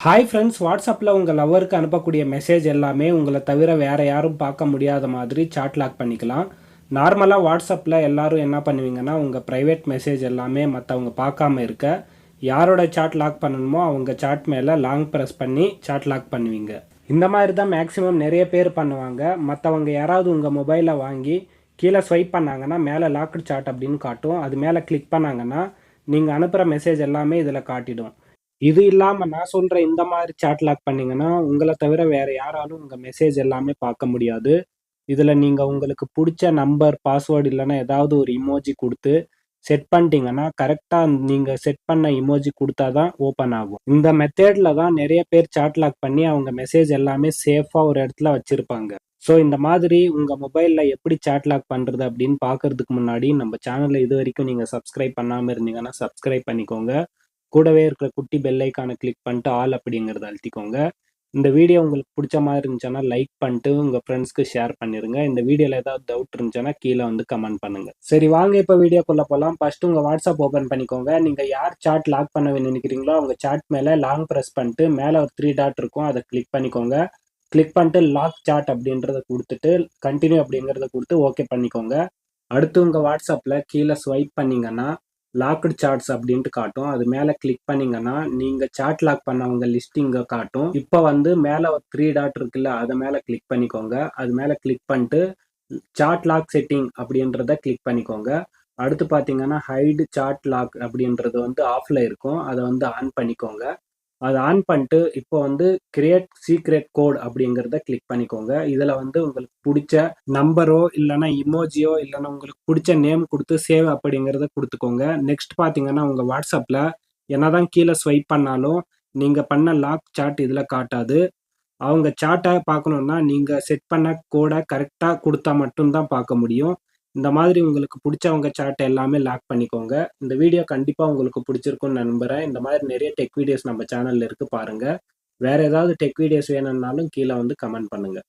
Hi friends, வாட்ஸ்அப்பில் உங்கள் லவ்வருக்கு அனுப்பக்கூடிய மெசேஜ் எல்லாமே உங்களை தவிர வேறு யாரும் பார்க்க முடியாத மாதிரி சாட் லாக் பண்ணிக்கலாம். நார்மலாக வாட்ஸ்அப்பில் எல்லாரும் என்ன பண்ணுவீங்கன்னா, உங்கள் ப்ரைவேட் மெசேஜ் எல்லாமே மற்றவங்க பார்க்காம இருக்க யாரோட சாட் லாக் பண்ணணுமோ அவங்க சாட் மேலே லாங் ப்ரெஸ் பண்ணி சாட் லாக் பண்ணுவீங்க. இந்த மாதிரி தான் மேக்ஸிமம் நிறைய பேர் பண்ணுவாங்க. மற்றவங்க யாராவது உங்கள் மொபைலை வாங்கி கீழே ஸ்வைப் பண்ணாங்கன்னா மேலே லாக்டு சாட் அப்படின்னு காட்டும். அது மேலே கிளிக் பண்ணாங்கன்னா நீங்கள் அனுப்புகிற மெசேஜ் எல்லாமே இதில் காட்டிடும். இது இல்லாம நான் சொல்ற இந்த மாரி சாட் லாக் பண்ணீங்கன்னா, உங்கள தவிர வேற யாராலும் உங்க மெசேஜ் எல்லாமே பார்க்க முடியாது. இதுல நீங்க உங்களுக்கு புடிச்ச நம்பர், பாஸ்வேர்ட் இல்லன்னா ஏதாவது ஒரு இமோஜி குடுத்து செட் பண்ணிட்டீங்கன்னா, கரெக்ட்டா நீங்க செட் பண்ண இமோஜி குடுத்தா தான் ஓப்பன் ஆகும். இந்த மெத்தேட்ல தான் நெறைய பேர் சாட் லாக் பண்ணி அவங்க மெசேஜ் எல்லாமே சேஃபா ஒரு இடத்துல வச்சிருப்பாங்க. ஸோ இந்த மாதிரி உங்க மொபைல்ல எப்படி சாட் லாக் பண்றது அப்படின்னு பார்க்கறதுக்கு முன்னாடி, நம்ம சேனல இதுவரைக்கும் நீங்க சப்ஸ்கிரைப் பண்ணாம இருந்தீங்கன்னா, சப்ஸ்கிரைப் பண்ணிக்கோங்க. கூடவே இருக்கிற குட்டி பெல் ஐகானை கிளிக் பண்ணிட்டு ஆல் அப்படிங்கிறத அழுத்திக்கோங்க. இந்த வீடியோ உங்களுக்கு பிடிச்ச மாதிரி இருந்துச்சுன்னா லைக் பண்ணிட்டு உங்கள் ஃப்ரெண்ட்ஸ்க்கு ஷேர் பண்ணிடுங்க. இந்த வீடியோவில் ஏதாவது டவுட் இருந்துச்சுன்னா கீழே வந்து கமெண்ட் பண்ணுங்க. சரி, வாங்க இப்போ வீடியோக்குள்ளே போகலாம். ஃபர்ஸ்ட் உங்கள் வாட்ஸ்அப் ஓப்பன் பண்ணிக்கோங்க. நீங்கள் யார் சாட் லாக் பண்ண நினைக்கிறீங்களோ அவங்க சாட் மேலே லாங் ப்ரெஸ் பண்ணிட்டு மேலே ஒரு 3 டாட் இருக்கும், அதை கிளிக் பண்ணிக்கோங்க. கிளிக் பண்ணிட்டு லாக் சாட் அப்படின்றத கொடுத்துட்டு கண்டினியூ அப்படிங்கிறத கொடுத்து ஓகே பண்ணிக்கோங்க. அடுத்து உங்கள் வாட்ஸ்அப்பில் கீழே ஸ்வைப் பண்ணீங்கன்னா லாக்டு சாட்ஸ் அப்படின்ட்டு காட்டும். அது மேலே கிளிக் பண்ணீங்கன்னா நீங்கள் சாட் லாக் பண்ணவங்க லிஸ்ட் இங்கே காட்டும். இப்போ வந்து மேலே ஒரு 3 டாட் இருக்குல்ல, அதை மேலே கிளிக் பண்ணிக்கோங்க. அது மேலே கிளிக் பண்ணிட்டு சாட் லாக் செட்டிங் அப்படின்றத கிளிக் பண்ணிக்கோங்க. அடுத்து பார்த்தீங்கன்னா ஹைடு சாட் லாக் அப்படின்றது வந்து ஆஃப்ல இருக்கும், அதை வந்து ஆன் பண்ணிக்கோங்க. அதை ஆன் பண்ணிட்டு இப்போ வந்து கிரியேட் சீக்ரெட் கோட் அப்படிங்கிறத கிளிக் பண்ணிக்கோங்க. இதில் வந்து உங்களுக்கு பிடிச்ச நம்பரோ இல்லைன்னா இமோஜியோ இல்லைன்னா உங்களுக்கு பிடிச்ச நேம் கொடுத்து சேவ் அப்படிங்கிறத கொடுத்துக்கோங்க. நெக்ஸ்ட் பார்த்தீங்கன்னா உங்கள் வாட்ஸ்அப்பில் என்னதான் கீழே ஸ்வைப் பண்ணாலும் நீங்கள் பண்ண லாக் சாட் இதில் காட்டாது. அவங்க சாட்டை பார்க்கணுன்னா நீங்கள் செட் பண்ண கோடை கரெக்டாக கொடுத்தா மட்டும்தான் பார்க்க முடியும். இந்த மாதிரி உங்களுக்கு பிடிச்சவங்க சாட் எல்லாமே லாக் பண்ணிக்கோங்க. இந்த வீடியோ கண்டிப்பாக உங்களுக்கு பிடிச்சிருக்கும்னு நம்புகிறேன். இந்த மாதிரி நிறைய டெக் வீடியோஸ் நம்ம சேனலில் இருக்குது, பாருங்கள். வேறு ஏதாவது டெக் வீடியோஸ் வேணும்னாலும் கீழே வந்து கமெண்ட் பண்ணுங்கள்.